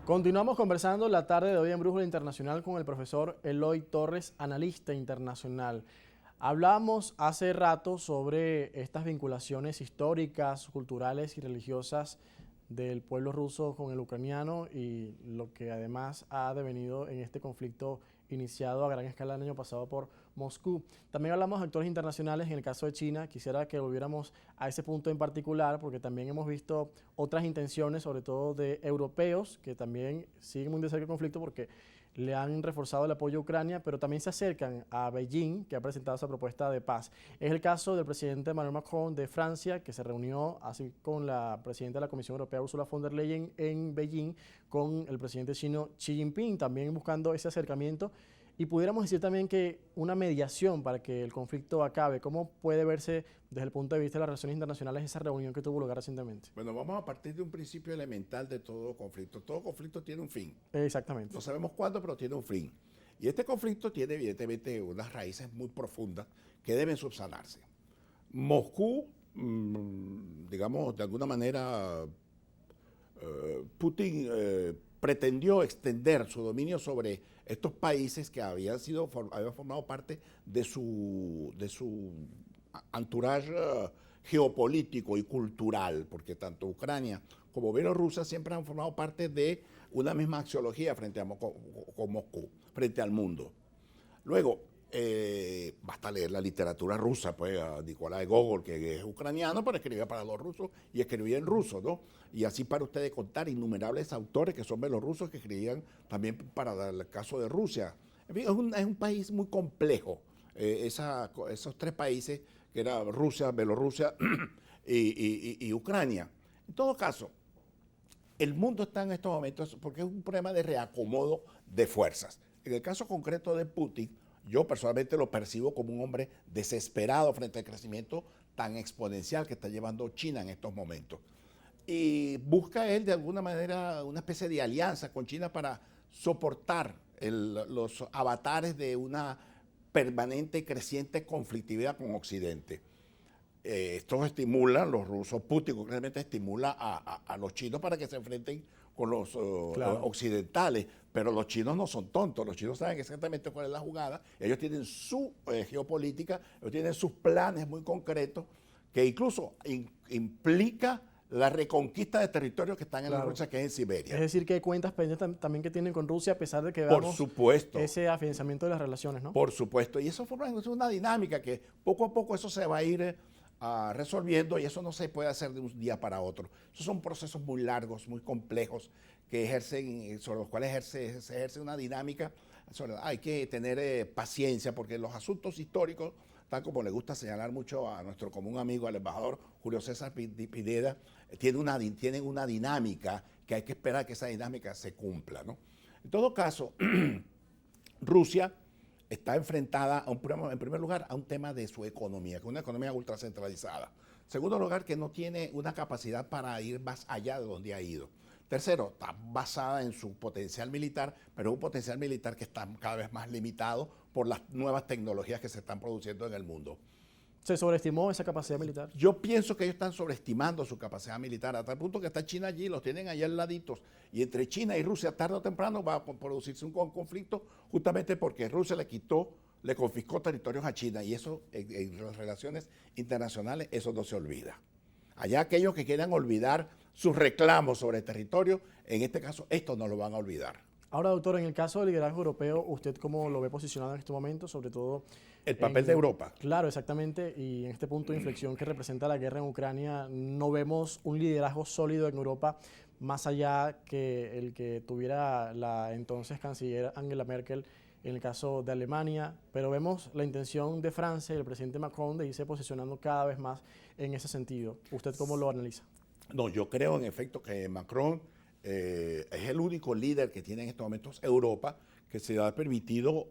Continuamos conversando la tarde de hoy en Brújula Internacional con el profesor Eloy Torres, analista internacional. Hablábamos hace rato sobre estas vinculaciones históricas, culturales y religiosas del pueblo ruso con el ucraniano y lo que además ha devenido en este conflicto iniciado a gran escala el año pasado por Moscú. También hablamos de actores internacionales en el caso de China. Quisiera que volviéramos a ese punto en particular porque también hemos visto otras intenciones, sobre todo de europeos, que también siguen muy de cerca el conflicto porque le han reforzado el apoyo a Ucrania, pero también se acercan a Beijing, que ha presentado esa propuesta de paz. Es el caso del presidente Emmanuel Macron de Francia, que se reunió así con la presidenta de la Comisión Europea, Ursula von der Leyen, en Beijing, con el presidente chino Xi Jinping, también buscando ese acercamiento. Y pudiéramos decir también que una mediación para que el conflicto acabe. ¿Cómo puede verse desde el punto de vista de las relaciones internacionales esa reunión que tuvo lugar recientemente? Bueno, vamos a partir de un principio elemental de todo conflicto. Todo conflicto tiene un fin. Exactamente. No sabemos cuándo, pero tiene un fin. Y este conflicto tiene evidentemente unas raíces muy profundas que deben subsanarse. Moscú, digamos, de alguna manera, Putin pretendió extender su dominio sobre estos países que habían formado parte de su entourage geopolítico y cultural, porque tanto Ucrania como Bielorrusia siempre han formado parte de una misma axiología frente a con Moscú, frente al mundo. Luego, basta leer la literatura rusa, pues a Nikolai Gogol, que es ucraniano, pero escribía para los rusos y escribía en ruso, ¿no? Y así para ustedes contar innumerables autores que son bielorrusos que escribían también para el caso de Rusia. En fin, es un país muy complejo, esos tres países que eran Rusia, Bielorrusia y Ucrania. En todo caso, el mundo está en estos momentos porque es un problema de reacomodo de fuerzas. En el caso concreto de Putin, yo personalmente lo percibo como un hombre desesperado frente al crecimiento tan exponencial que está llevando China en estos momentos. Y busca él de alguna manera una especie de alianza con China para soportar los avatares de una permanente y creciente conflictividad con Occidente. Esto estimula, los rusos, Putin concretamente estimula a los chinos para que se enfrenten con los occidentales, pero los chinos no son tontos, los chinos saben exactamente cuál es la jugada, ellos tienen su geopolítica, ellos tienen sus planes muy concretos, que incluso implica la reconquista de territorios que están en la Rusia, que es en Siberia. Es decir, que hay cuentas pendientes también que tienen con Rusia, a pesar de que veamos ese afianzamiento de las relaciones, ¿no? Por supuesto, y eso forma una dinámica que poco a poco eso se va a ir resolviendo y eso no se puede hacer de un día para otro. Esos son procesos muy largos, muy complejos, sobre los cuales se ejerce una dinámica. Hay que tener paciencia porque los asuntos históricos, tal como le gusta señalar mucho a nuestro común amigo, al embajador Julio César Pineda, tienen una dinámica que hay que esperar que esa dinámica se cumpla, ¿no? En todo caso, Rusia está enfrentada a en primer lugar, a un tema de su economía, que es una economía ultracentralizada. En segundo lugar, que no tiene una capacidad para ir más allá de donde ha ido. Tercero, está basada en su potencial militar, pero un potencial militar que está cada vez más limitado por las nuevas tecnologías que se están produciendo en el mundo. ¿Se sobreestimó esa capacidad militar? Yo pienso que ellos están sobreestimando su capacidad militar, a tal punto que está China allí, los tienen allá al laditos, y entre China y Rusia, tarde o temprano, va a producirse un conflicto, justamente porque Rusia le confiscó territorios a China, y eso, en las relaciones internacionales, eso no se olvida. Allá aquellos que quieran olvidar sus reclamos sobre el territorio, en este caso, esto no lo van a olvidar. Ahora, doctor, en el caso del liderazgo europeo, ¿usted cómo lo ve posicionado en este momento? Sobre todo el papel de Europa. Claro, exactamente. Y en este punto de inflexión que representa la guerra en Ucrania, no vemos un liderazgo sólido en Europa más allá que el que tuviera la entonces canciller Angela Merkel en el caso de Alemania, pero vemos la intención de Francia y el presidente Macron de irse posicionando cada vez más en ese sentido. ¿Usted cómo lo analiza? No, yo creo en efecto que Macron es el único líder que tiene en estos momentos Europa que se ha permitido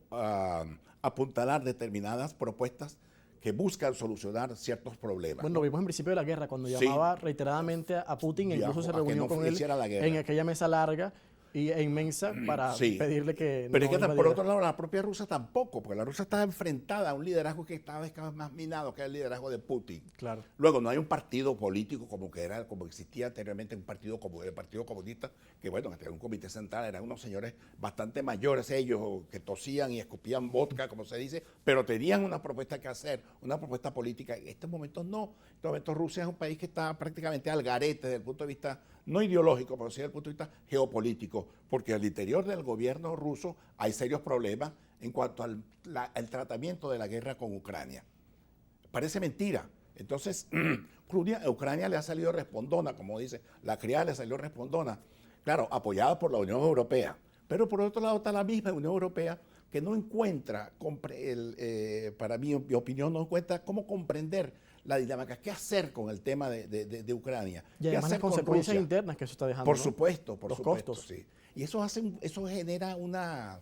apuntalar determinadas propuestas que buscan solucionar ciertos problemas. Bueno, lo vimos en principio de la guerra, cuando llamaba reiteradamente a Putin, e incluso se reunió con él en aquella mesa larga. e inmensa para Sí. pedirle que Pero es no que por invadiera. otro lado la propia Rusia tampoco, porque la Rusia está enfrentada a un liderazgo que cada vez más minado, que es el liderazgo de Putin. Claro. Luego no hay un partido político como existía anteriormente, un partido como el Partido Comunista, que bueno, que tenía un comité central, eran unos señores bastante mayores ellos, que tosían y escupían vodka, como se dice, pero tenían una propuesta que hacer, una propuesta política. En estos momentos no. En estos momentos Rusia es un país que está prácticamente al garete desde el punto de vista no ideológico, pero sí desde el punto de vista geopolítico, porque al interior del gobierno ruso hay serios problemas en cuanto al tratamiento de la guerra con Ucrania. Parece mentira. Entonces, Ucrania le ha salido respondona, como dice, la criada le salió respondona, claro, apoyada por la Unión Europea. Pero por otro lado está la misma Unión Europea que no encuentra, para mí, mi opinión, no encuentra cómo comprender la dinámica, qué hacer con el tema de Ucrania. Y además las consecuencias internas que eso está dejando. Por ¿no? supuesto, por Los supuesto. costos. Sí. Y eso genera una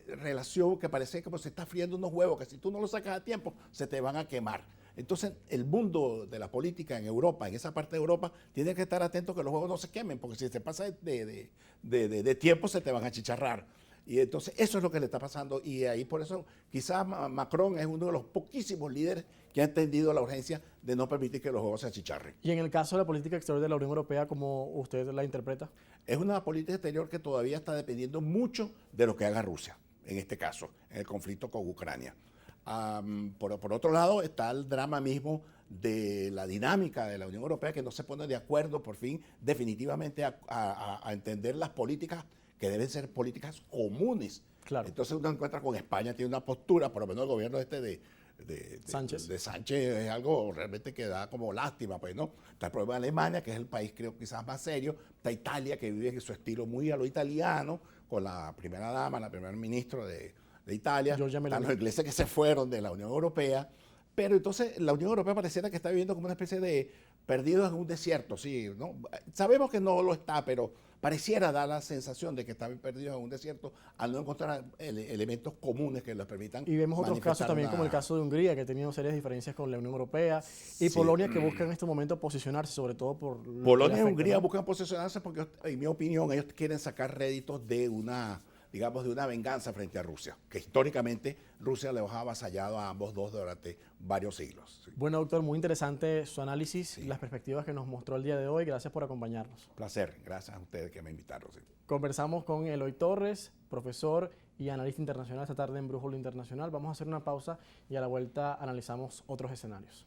relación que parece como se está friendo unos huevos, que si tú no los sacas a tiempo, se te van a quemar. Entonces, el mundo de la política en Europa, en esa parte de Europa, tiene que estar atento que los huevos no se quemen, porque si se pasa de tiempo, se te van a chicharrar. Y entonces, eso es lo que le está pasando. Y ahí, por eso, quizás Macron es uno de los poquísimos líderes que ha entendido la urgencia de no permitir que los huevos se achicharren. Y en el caso de la política exterior de la Unión Europea, ¿cómo usted la interpreta? Es una política exterior que todavía está dependiendo mucho de lo que haga Rusia, en este caso, en el conflicto con Ucrania. Por otro lado, está el drama mismo de la dinámica de la Unión Europea, que no se pone de acuerdo, por fin, definitivamente a entender las políticas que deben ser políticas comunes. Claro. Entonces uno encuentra con España, tiene una postura, por lo menos el gobierno de Sánchez. De Sánchez es algo realmente que da como lástima, pues, ¿no? Está el problema de Alemania, que es el país creo quizás más serio, está Italia, que vive en su estilo muy a lo italiano, con la primera dama, la primer ministro de Italia, están los ingleses que se fueron de la Unión Europea, pero entonces la Unión Europea pareciera que está viviendo como una especie de perdidos en un desierto, sí, ¿no? Sabemos que no lo está, pero pareciera dar la sensación de que están perdidos en un desierto al no encontrar elementos comunes que les permitan. Y vemos otros casos también, como el caso de Hungría, que ha tenido serias diferencias con la Unión Europea, y sí. Polonia, que busca en este momento posicionarse, sobre todo por... Polonia y Hungría, ¿no?, buscan posicionarse porque, en mi opinión, ellos quieren sacar réditos de una venganza frente a Rusia, que históricamente Rusia les ha avasallado a ambos dos durante varios siglos. Sí. Bueno, doctor, muy interesante su análisis y las perspectivas que nos mostró el día de hoy. Gracias por acompañarnos. Placer, gracias a ustedes que me invitaron. Sí. Conversamos con Eloy Torres, profesor y analista internacional esta tarde en Brújula Internacional. Vamos a hacer una pausa y a la vuelta analizamos otros escenarios.